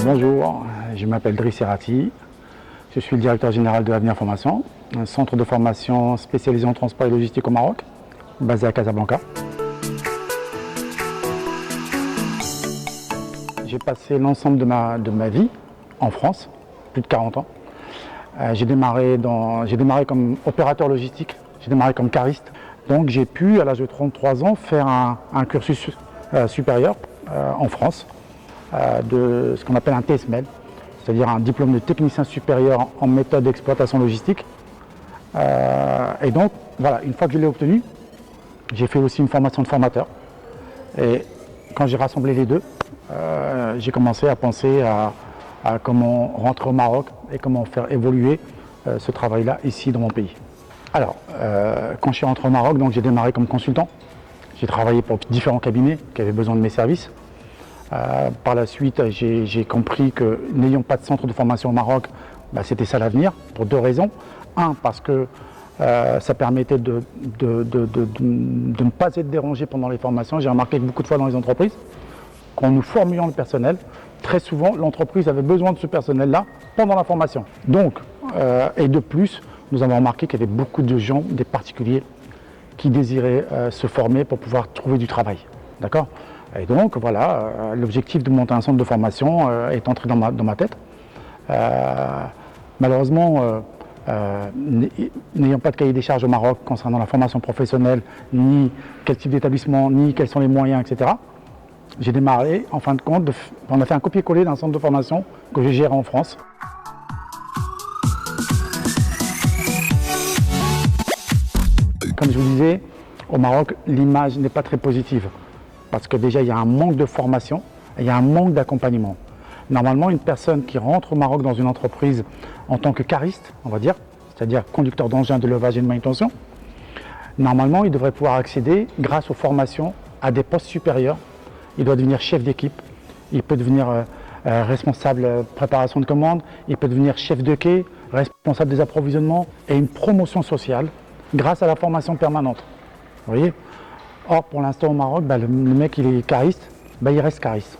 Bonjour, je m'appelle Driss Serrati, je suis le directeur général de Avenir Formation, un centre de formation spécialisé en transport et logistique au Maroc, basé à Casablanca. J'ai passé l'ensemble de ma vie en France, plus de 40 ans. J'ai démarré comme opérateur logistique, j'ai démarré comme cariste. Donc j'ai pu, à l'âge de 33 ans, faire un cursus supérieur en France, de ce qu'on appelle un TSMEL, c'est-à-dire un diplôme de technicien supérieur en méthode d'exploitation logistique. Et donc, voilà, une fois que je l'ai obtenu, j'ai fait aussi une formation de formateur. Et quand j'ai rassemblé les deux, j'ai commencé à penser à comment rentrer au Maroc et comment faire évoluer ce travail-là ici dans mon pays. Alors, quand je suis rentré au Maroc, donc j'ai démarré comme consultant. J'ai travaillé pour différents cabinets qui avaient besoin de mes services. Par la suite, j'ai compris que n'ayant pas de centre de formation au Maroc, c'était ça l'avenir, pour deux raisons. Un, parce que ça permettait de ne pas être dérangé pendant les formations. J'ai remarqué que beaucoup de fois dans les entreprises, quand nous formions le personnel, très souvent l'entreprise avait besoin de ce personnel-là pendant la formation. Donc, et de plus, nous avons remarqué qu'il y avait beaucoup de gens, des particuliers, qui désiraient se former pour pouvoir trouver du travail. D'accord ? Et donc voilà, l'objectif de monter un centre de formation est entré dans ma tête. Malheureusement, n'ayant pas de cahier des charges au Maroc concernant la formation professionnelle, ni quel type d'établissement, ni quels sont les moyens, etc., j'ai démarré, en fin de compte, on a fait un copier-coller d'un centre de formation que j'ai géré en France. Comme je vous disais, au Maroc, l'image n'est pas très positive. Parce que déjà, il y a un manque de formation et il y a un manque d'accompagnement. Normalement, une personne qui rentre au Maroc dans une entreprise en tant que cariste, on va dire, c'est-à-dire conducteur d'engins de levage et de manutention, normalement, il devrait pouvoir accéder, grâce aux formations, à des postes supérieurs. Il doit devenir chef d'équipe, il peut devenir responsable préparation de commandes, il peut devenir chef de quai, responsable des approvisionnements et une promotion sociale grâce à la formation permanente. Vous voyez ? Or, pour l'instant au Maroc, le mec il est cariste, il reste cariste.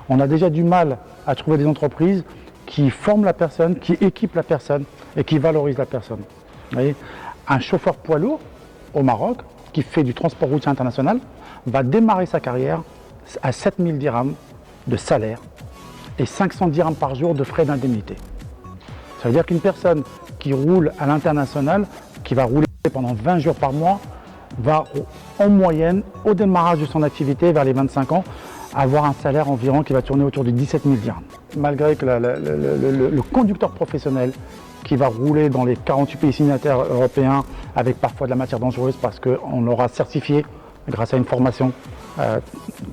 On a déjà du mal à trouver des entreprises qui forment la personne, qui équipent la personne et qui valorisent la personne. Vous voyez ? Un chauffeur poids lourd au Maroc qui fait du transport routier international va démarrer sa carrière à 7000 dirhams de salaire et 500 dirhams par jour de frais d'indemnité. Ça veut dire qu'une personne qui roule à l'international, qui va rouler pendant 20 jours par mois, va en moyenne, au démarrage de son activité, vers les 25 ans, avoir un salaire environ qui va tourner autour de 17 000 dirhams. Malgré que le conducteur professionnel qui va rouler dans les 48 pays signataires européens avec parfois de la matière dangereuse parce qu'on l'aura certifié grâce à une formation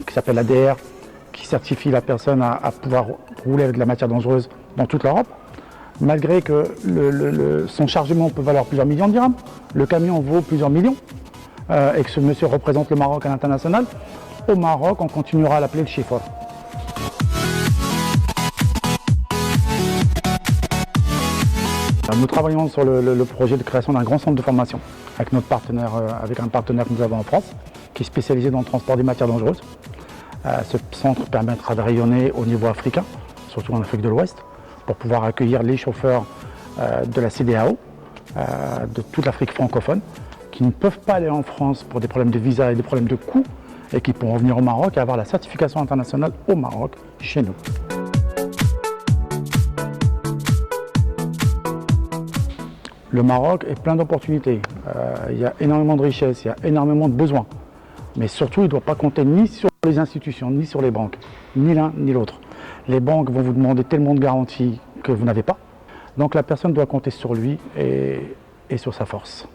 qui s'appelle l'ADR, qui certifie la personne à pouvoir rouler avec de la matière dangereuse dans toute l'Europe. Malgré que son chargement peut valoir plusieurs millions de dirhams, le camion vaut plusieurs millions, et que ce monsieur représente le Maroc à l'international, au Maroc, on continuera à l'appeler le chiffre. Nous travaillons sur le projet de création d'un grand centre de formation avec notre partenaire, avec un partenaire que nous avons en France, qui est spécialisé dans le transport des matières dangereuses. Ce centre permettra de rayonner au niveau africain, surtout en Afrique de l'Ouest, pour pouvoir accueillir les chauffeurs de la CEDEAO, de toute l'Afrique francophone, qui ne peuvent pas aller en France pour des problèmes de visa et des problèmes de coûts, et qui pourront venir au Maroc et avoir la certification internationale au Maroc, chez nous. Le Maroc est plein d'opportunités, il y a énormément de richesses, il y a énormément de besoins, mais surtout il ne doit pas compter ni sur les institutions, ni sur les banques, ni l'un ni l'autre. Les banques vont vous demander tellement de garanties que vous n'avez pas, donc la personne doit compter sur lui et sur sa force.